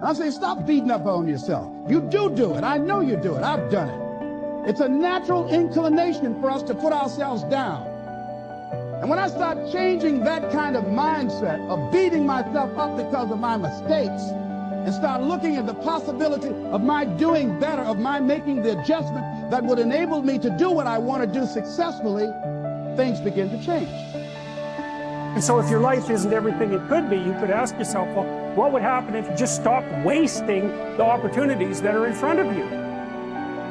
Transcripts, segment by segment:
I'm saying stop beating up on yourself. You do it. I know you do it. I've done it. It's a natural inclination for us to put ourselves down. And when I start changing that kind of mindset of beating myself up because of my mistakes and start looking at the possibility of my doing better, of my making the adjustment that would enable me to do what I want to do successfully, things begin to change. And so if your life isn't everything it could be, you could ask yourself, well, what would happen if you just stopped wasting the opportunities that are in front of you?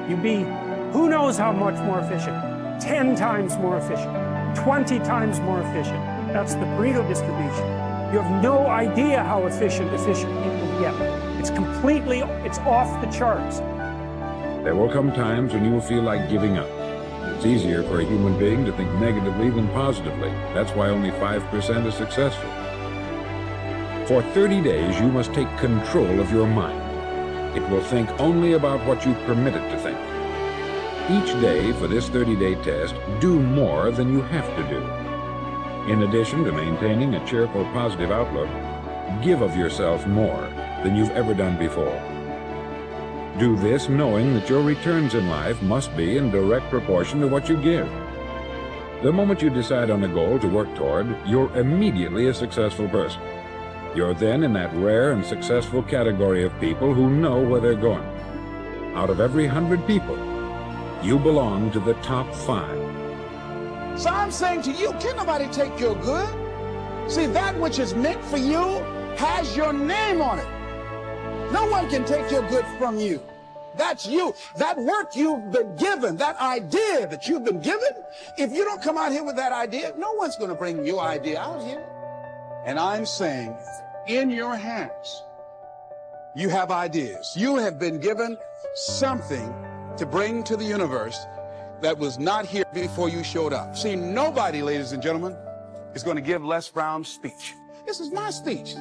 You'd be, who knows how much more efficient? 10 times more efficient, 20 times more efficient. That's the Pareto distribution. You have no idea how efficient you can get. It's off the charts. There will come times when you will feel like giving up. It's easier for a human being to think negatively than positively. That's why only 5% is successful. For 30 days, you must take control of your mind. It will think only about what you permit it to think. Each day for this 30-day test, do more than you have to do. In addition to maintaining a cheerful, positive outlook, give of yourself more than you've ever done before. Do this knowing that your returns in life must be in direct proportion to what you give. The moment you decide on a goal to work toward, you're immediately a successful person. You're then in that rare and successful category of people who know where they're going. Out of every 100 people, you belong to the top 5. So I'm saying to you, can nobody take your good? See, that which is meant for you has your name on it. No one can take your good from you. That's you. That work you've been given, that idea that you've been given, if you don't come out here with that idea, no one's going to bring your idea out here. And I'm saying, in your hands, you have ideas. You have been given something to bring to the universe that was not here before you showed up. See, nobody, ladies and gentlemen, is going to give Les Brown's speech. This is my speech.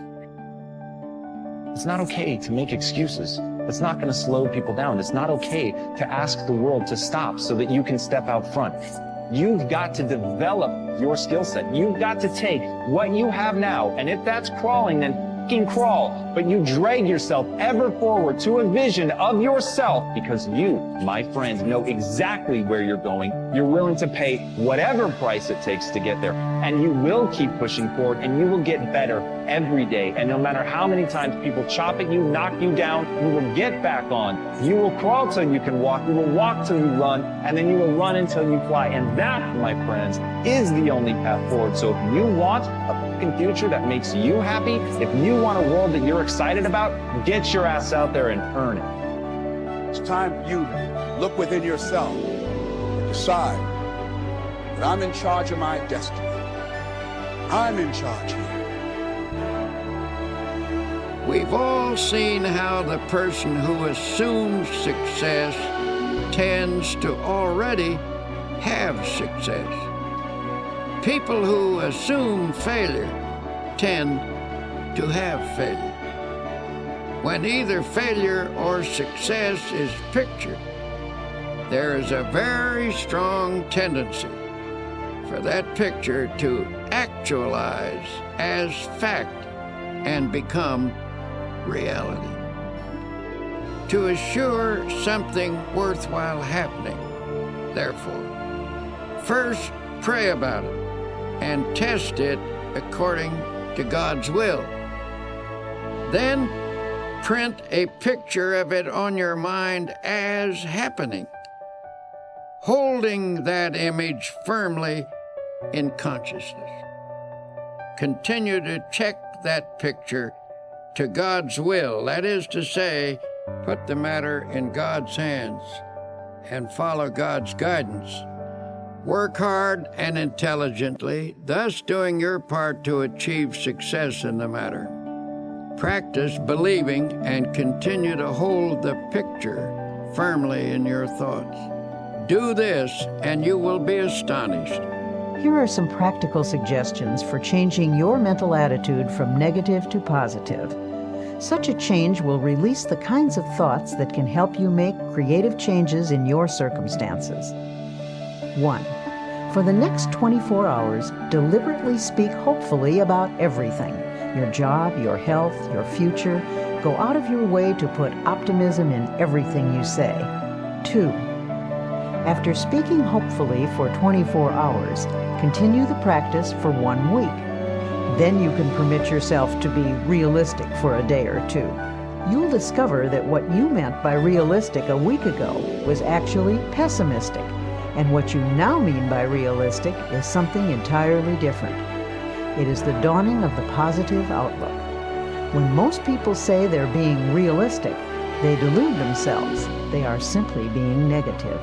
It's not okay to make excuses. It's not going to slow people down. It's not okay to ask the world to stop so that you can step out front. You've got to develop your skill set. You've got to take what you have now, and if that's crawling, then fucking crawl. But you drag yourself ever forward to a vision of yourself because you, my friend, know exactly where you're going. You're willing to pay whatever price it takes to get there, and you will keep pushing forward, and you will get better every day. And no matter how many times people chop at you, knock you down, you will get back on. You will crawl till you can walk. You will walk till you run, and then you will run until you fly. And that, my friends, is the only path forward. So if you want a fucking future that makes you happy, if you want a world that you're excited about, get your ass out there and earn it. It's time for you to look within yourself and decide that I'm in charge of my destiny. I'm in charge here. We've all seen how the person who assumes success tends to already have success. People who assume failure tend to have failure. When either failure or success is pictured, there is a very strong tendency for that picture to actualize as fact and become reality. To assure something worthwhile happening, therefore, first pray about it and test it according to God's will. Then print a picture of it on your mind as happening, holding that image firmly in consciousness. Continue to check that picture to God's will, that is to say, put the matter in God's hands and follow God's guidance. Work hard and intelligently, thus doing your part to achieve success in the matter. Practice believing and continue to hold the picture firmly in your thoughts. Do this and you will be astonished. Here are some practical suggestions for changing your mental attitude from negative to positive. Such a change will release the kinds of thoughts that can help you make creative changes in your circumstances. 1. For the next 24 hours, deliberately speak hopefully about everything. your job, your health, your future. Go out of your way to put optimism in everything you say. 2. After speaking hopefully for 24 hours, continue the practice for 1 week. Then you can permit yourself to be realistic for a day or two. You'll discover that what you meant by realistic a week ago was actually pessimistic, and what you now mean by realistic is something entirely different. It is the dawning of the positive outlook. When most people say they're being realistic, they delude themselves. They are simply being negative.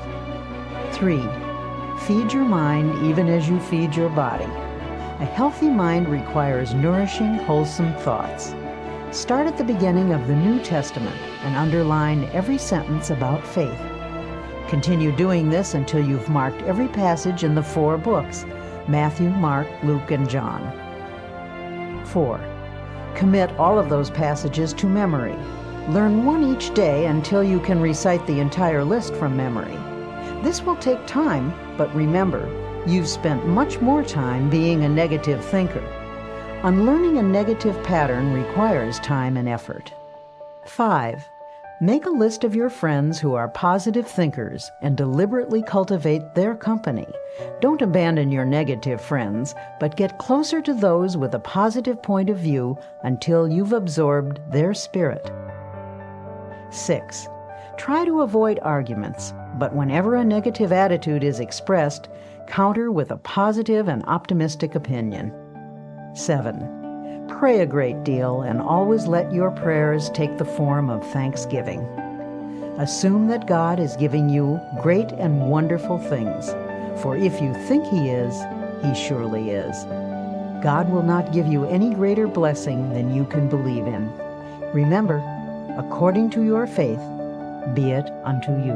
3. Feed your mind even as you feed your body. A healthy mind requires nourishing, wholesome thoughts. Start at the beginning of the New Testament and underline every sentence about faith. Continue doing this until you've marked every passage in the 4 books: Matthew, Mark, Luke, and John. 4. Commit all of those passages to memory. Learn one each day until you can recite the entire list from memory. This will take time, but remember, you've spent much more time being a negative thinker. Unlearning a negative pattern requires time and effort. 5. Make a list of your friends who are positive thinkers and deliberately cultivate their company. Don't abandon your negative friends, but get closer to those with a positive point of view until you've absorbed their spirit. 6. Try to avoid arguments, but whenever a negative attitude is expressed, counter with a positive and optimistic opinion. 7. Pray a great deal and always let your prayers take the form of thanksgiving. Assume that God is giving you great and wonderful things, for if you think He is, He surely is. God will not give you any greater blessing than you can believe in. Remember, according to your faith, be it unto you.